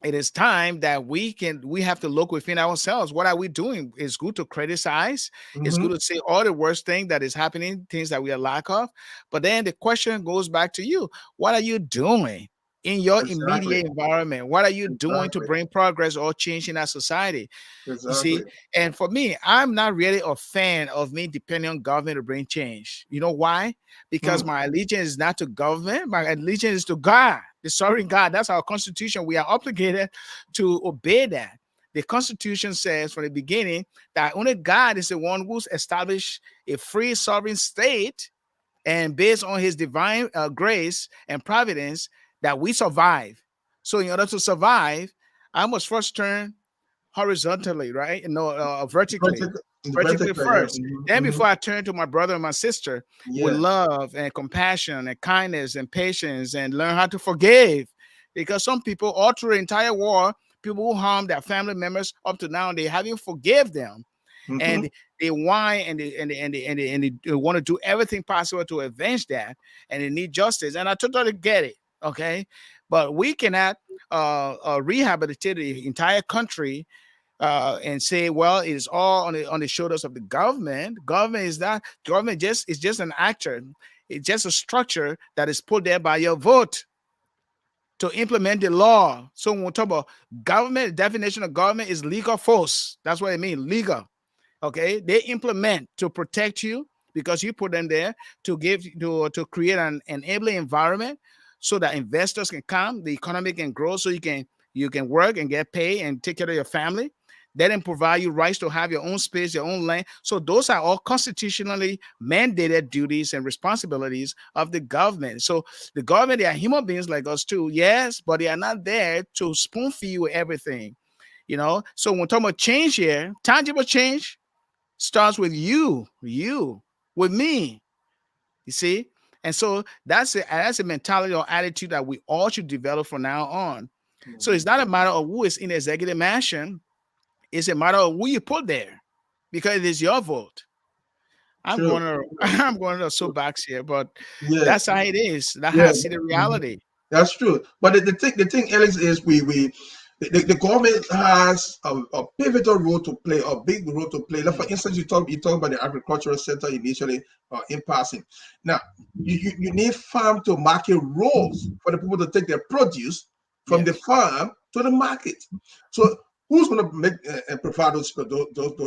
it is time that we have to look within ourselves. What are we doing? It's good to criticize. It's good to say all the worst thing that is happening, things that we are lack of. But then the question goes back to you. What are you doing in your
Exactly.
immediate environment? What are you doing to
Exactly.
bring progress or change in our society? You see,
Exactly.
and for me, I'm not really a fan of me depending on government to bring change. You know why? Because
Mm.
my allegiance is not to government, my allegiance is to God, the sovereign God. That's our constitution. We are obligated to obey that. The Constitution says from the beginning that only God is the one who's established a free sovereign state, and based on his divine grace and providence that we survive. So in order to survive, I must first turn horizontally, right? No, vertically.
Vertical,
Vertically
vertical, yeah.
first. Then before I turn to my brother and my sister with
Yeah.
love and compassion and kindness and patience and learn how to forgive. Because some people all through the entire war, people who harm their family members up to now, they haven't forgive them.
Mhm.
And they whine and they want to do everything possible to avenge that, and they need justice. And I totally get it. Okay. But we cannot rehabilitate the entire country and say, well, it is all on the shoulders of the government. Government is not government. Just is just an actor. It's just a structure that is put there by your vote to implement the law. So when we talk about government, the definition of government is legal force. That's what I mean, legal. Okay, they implement to protect you because you put them there to create an enabling environment so that investors can come, the economy can grow, so you can work and get paid and take care of your family. They then provide you rights to have your own space, your own land. So those are all constitutionally mandated duties and responsibilities of the government. So the government, they are human beings like us too, yes, but they are not there to spoon feed you everything. So when we're talking about change here, tangible change starts with you, with me. You see? And so that's a mentality or attitude that we all should develop from now on. So it's not a matter of who is in the executive mansion, it's a matter of who you put there because it is your vote. I'm
True.
going to I'm going to soapbox here, but
Yeah.
that's how it is. That's how I
Yeah.
see the
Mhm.
reality.
That's true. But the thing, Alex, is the government has a pivotal role to play, a big role to play. Like for instance, you talk about the agricultural sector initially in passing. Now, you need farm to market roles for the people to take their produce from the
Yes.
farm to the market. So who's going to make and provide those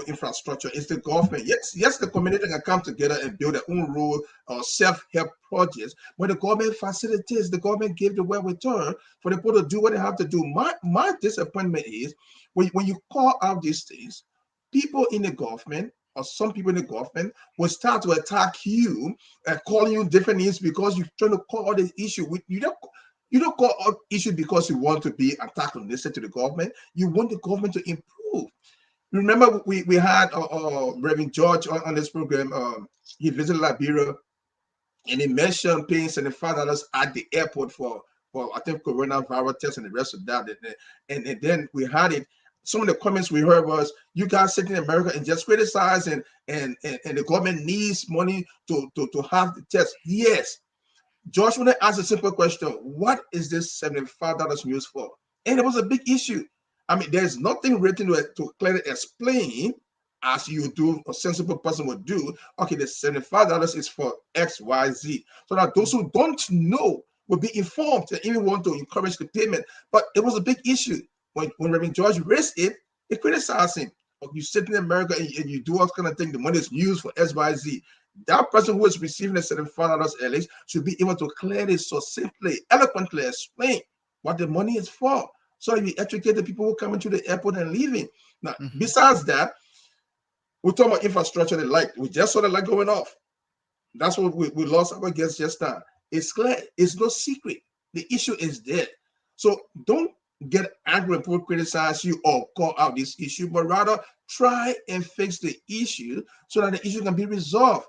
infrastructure? It's the government. Yes, the community can come together and build their own role or self-help projects. When the government facilitates, the government gives the wherewithal for the people to do what they have to do. My disappointment is when you call out these things, people in the government or some people in the government will start to attack you and calling you different names because you're trying to call out the issue. You don't call out issue because you want to be antagonistic to the government. You want the government to improve. Remember, we had Reverend George on this program. He visited Liberia, and he mentioned paying $75 at the airport for I think coronavirus test and the rest of that. And then we had it. Some of the comments we heard was, you guys sitting in America and just criticize and the government needs money to have the test. Yes. George wanted to ask a simple question: what is this $75 used for? And it was a big issue. I mean, there's nothing written to clearly explain, as you do, a sensible person would do. Okay, the $75 is for X, Y, Z, so that those who don't know will be informed and even want to encourage the payment. But it was a big issue when Reverend George raised it. They criticized him. Oh, you sit in America and you do all kind of thing. The money is used for X, Y, Z. That person who is receiving the $75 at least should be able to clearly, succinctly, eloquently explain what the money is for, so that we educate the people who come into the airport and leaving. Now, besides that, we're talking about infrastructure. The light, we just saw the light going off. That's what we lost our guests just now. It's clear. It's no secret. The issue is there. So don't get angry when people criticize you or call out this issue, but rather try and fix the issue so that the issue can be resolved.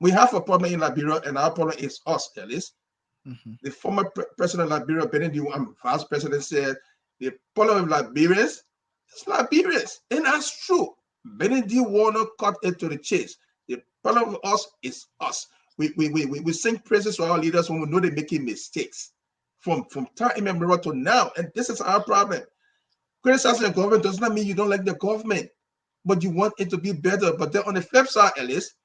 We have a problem in Liberia, and our problem is us, Ellis. The former president of Liberia, Benedict, vice president, said the problem of Liberians is Liberians. And that's true. Benedict Warner cut it to the chase. The problem with us is us. We sing praises to our leaders when we know they're making mistakes from time immemorial to now. And this is our problem. Criticizing the government does not mean you don't like the government, but you want it to be better. But then on the flip side, Ellis,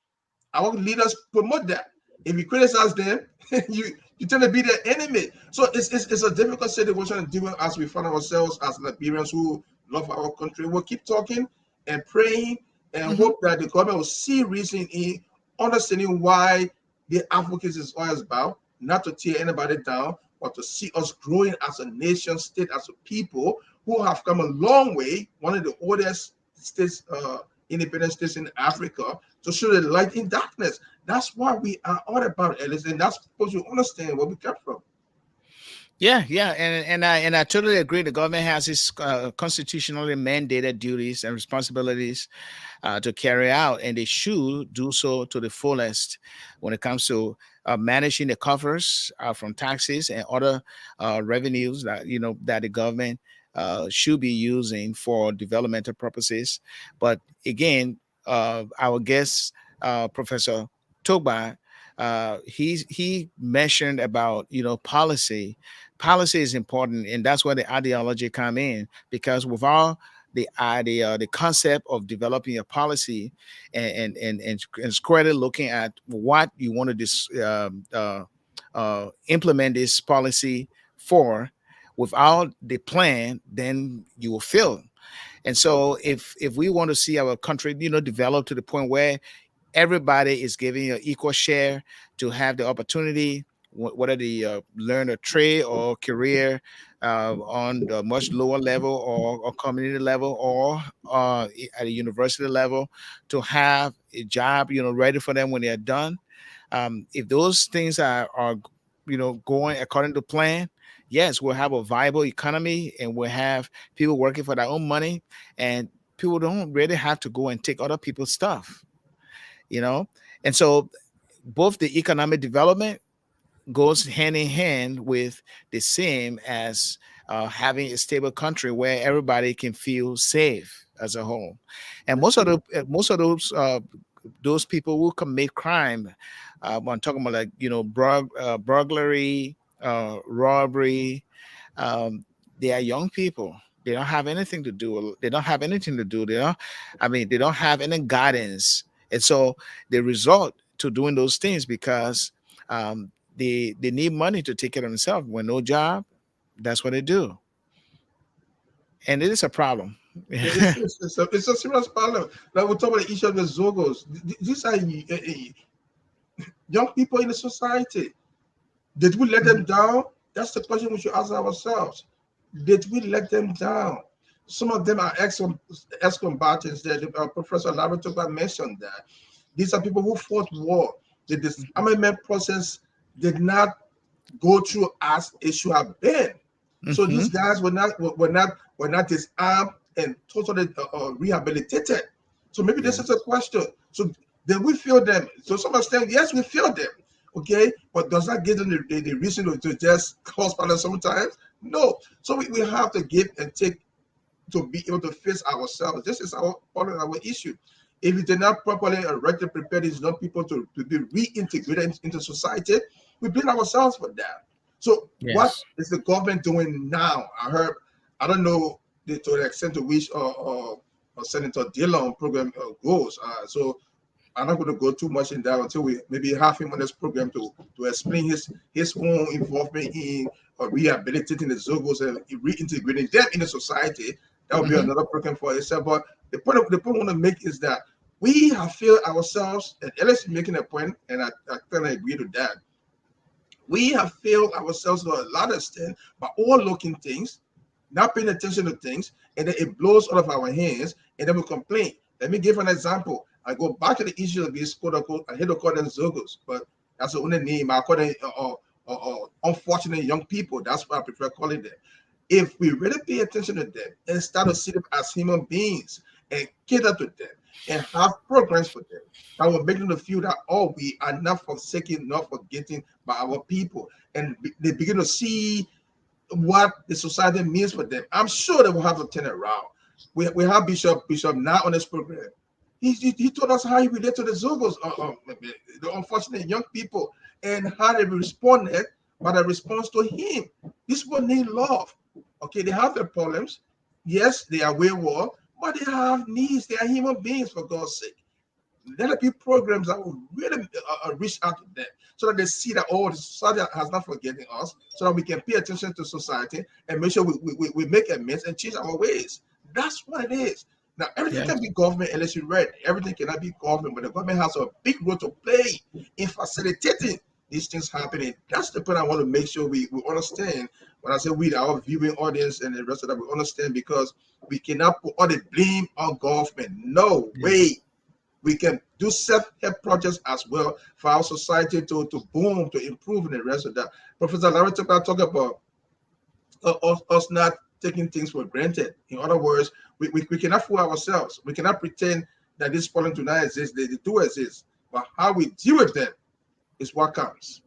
our leaders promote that. If you criticize them, you tend to be their enemy. So it's a difficult situation to deal with as we find ourselves as Liberians who love our country. We'll keep talking and praying and hope that the government will see reason in understanding why the advocacy is always about, not to tear anybody down, but to see us growing as a nation state, as a people who have come a long way, one of the oldest states, independent states in Africa, to show the light in darkness. That's why we are all about it, and that's supposed to understand where we come from.
Yeah, and I totally agree. The government has its constitutionally mandated duties and responsibilities to carry out, and they should do so to the fullest when it comes to managing the coffers from taxes and other revenues that that the government should be using for developmental purposes. But again, our guest, Professor Tokpa, he mentioned about policy. Policy is important, and that's where the ideology come in, because without the idea, the concept of developing a policy and squarely looking at what you want to implement this policy for, without the plan, then you will fail. And so if we want to see our country develop to the point where everybody is giving an equal share to have the opportunity, whether they learn a trade or career on the much lower level or community level or at a university level, to have a job ready for them when they're done. If those things are going according to plan, yes, we'll have a viable economy, and we'll have people working for their own money, and people don't really have to go and take other people's stuff. And so both the economic development goes hand in hand with the same as having a stable country where everybody can feel safe as a whole. And most of those people who commit crime, I'm talking about burglary, robbery, they are young people. They don't have anything to do. They don't have anything to do. They don't have any guidance. And so they resort to doing those things because they need money to take care of themselves. When no job, that's what they do. And it is a problem.
It's a serious problem. Like we talk about the issue of the Zogos. These are young people in the society. Did we let them down? That's the question we should ask ourselves. Did we let them down? Some of them are ex-combatants. Professor Alaric Tokpa mentioned that. These are people who fought war. The disarmament process did not go through as it should have been. So these guys were not disarmed and totally rehabilitated. So maybe this
Yeah.
is a question. So then we feel them. So some extent, yes, we feel them. Okay, but does that give them the reason to just cause problems sometimes? No. So we have to give and take to be able to face ourselves. This is our part of our issue. If we did not properly erect and prepare these young people to be reintegrated into society, we blame ourselves for that. So what
Yes.
is the government doing now? I don't know to the extent to which Senator Dillon program goes. So I'm not going to go too much in that until we maybe have him on this program to explain his own involvement in rehabilitating the Zogos and reintegrating them in the society. That would be
Hmm.
another program for itself. But the point I want to make is that we have failed ourselves, and Ellis is making a point, and I kind of agree to that. We have failed ourselves to a lot of extent by overlooking things, not paying attention to things, and then it blows out of our hands, and then we complain. Let me give an example. I go back to the issue of these quote unquote, I hate to call them Zogos, but that's the only name I call them unfortunate young people. That's what I prefer calling them. If we really pay attention to them and start to see them as human beings and cater to them and have programs for them, that will make them feel that, oh, we are not forsaken, not forgetting by our people. And they begin to see what the society means for them. I'm sure they will have to turn around. We have Bishop now on this program. He told us how he related to the Zogos, the unfortunate young people, and how they responded by the response to him. This one need love. Okay, they have their problems. Yes, they are wayward, but they have needs. They are human beings, for God's sake. Let there be programs that will really reach out to them so that they see that, oh, the society has not forgotten us, so that we can pay attention to society and make sure we make amends and change our ways. That's what it is. Now, everything
Yes.
can be government unless you read. Everything cannot be government, but the government has a big role to play in facilitating these things happening. That's the point I want to make sure we understand. When I say we, our viewing audience and the rest of that, we understand, because we cannot put all the blame on government. No
Yes.
way. We can do self-help projects as well for our society to boom, to improve, and the rest of that. Professor Alaric Tokpa talk about us not taking things for granted. In other words, we cannot fool ourselves. We cannot pretend that this problem do not exist. They do exist. But how we deal with them is what counts.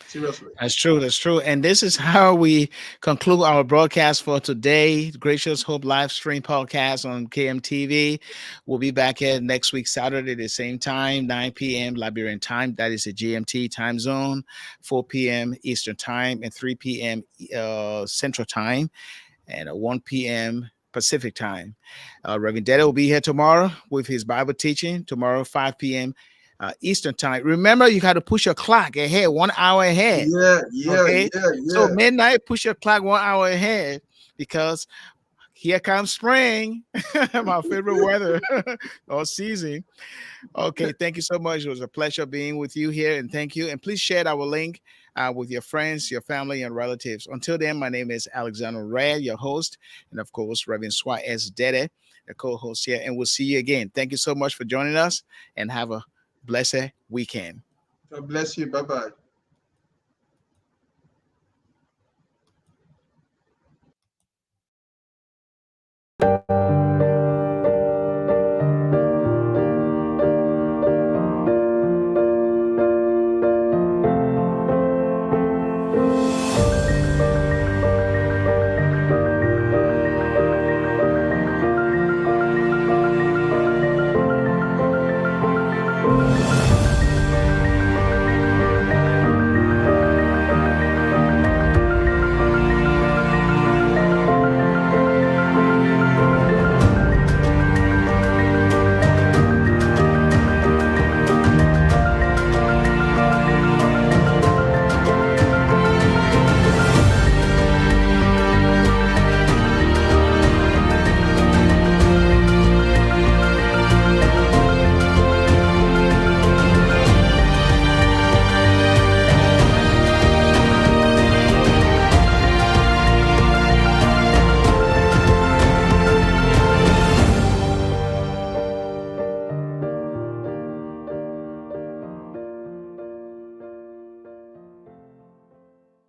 Seriously.
That's true. That's true. And this is how we conclude our broadcast for today. Gracious Hope Livestream Podcast on KMTV. We'll be back here next week, Saturday, the same time, 9 p.m. Liberian time. That is the GMT time zone, 4 p.m. Eastern time, and 3 p.m. Central time, and 1 p.m. Pacific time. Reverend Dede will be here tomorrow with his Bible teaching. Tomorrow, 5 p.m. Eastern time. Remember, you got to push your clock ahead, 1 hour ahead.
Yeah, yeah,
Okay.
yeah,
So
yeah.
midnight, push your clock 1 hour ahead, because here comes spring, my favorite weather or season. Okay. Thank you so much. It was a pleasure being with you here. And thank you. And please share our link with your friends, your family, and relatives. Until then, my name is Alexander Red, your host. And of course, Reverend Swat S. Dede, the co host here. And we'll see you again. Thank you so much for joining us, and have a blessed weekend.
God bless you. Bye bye.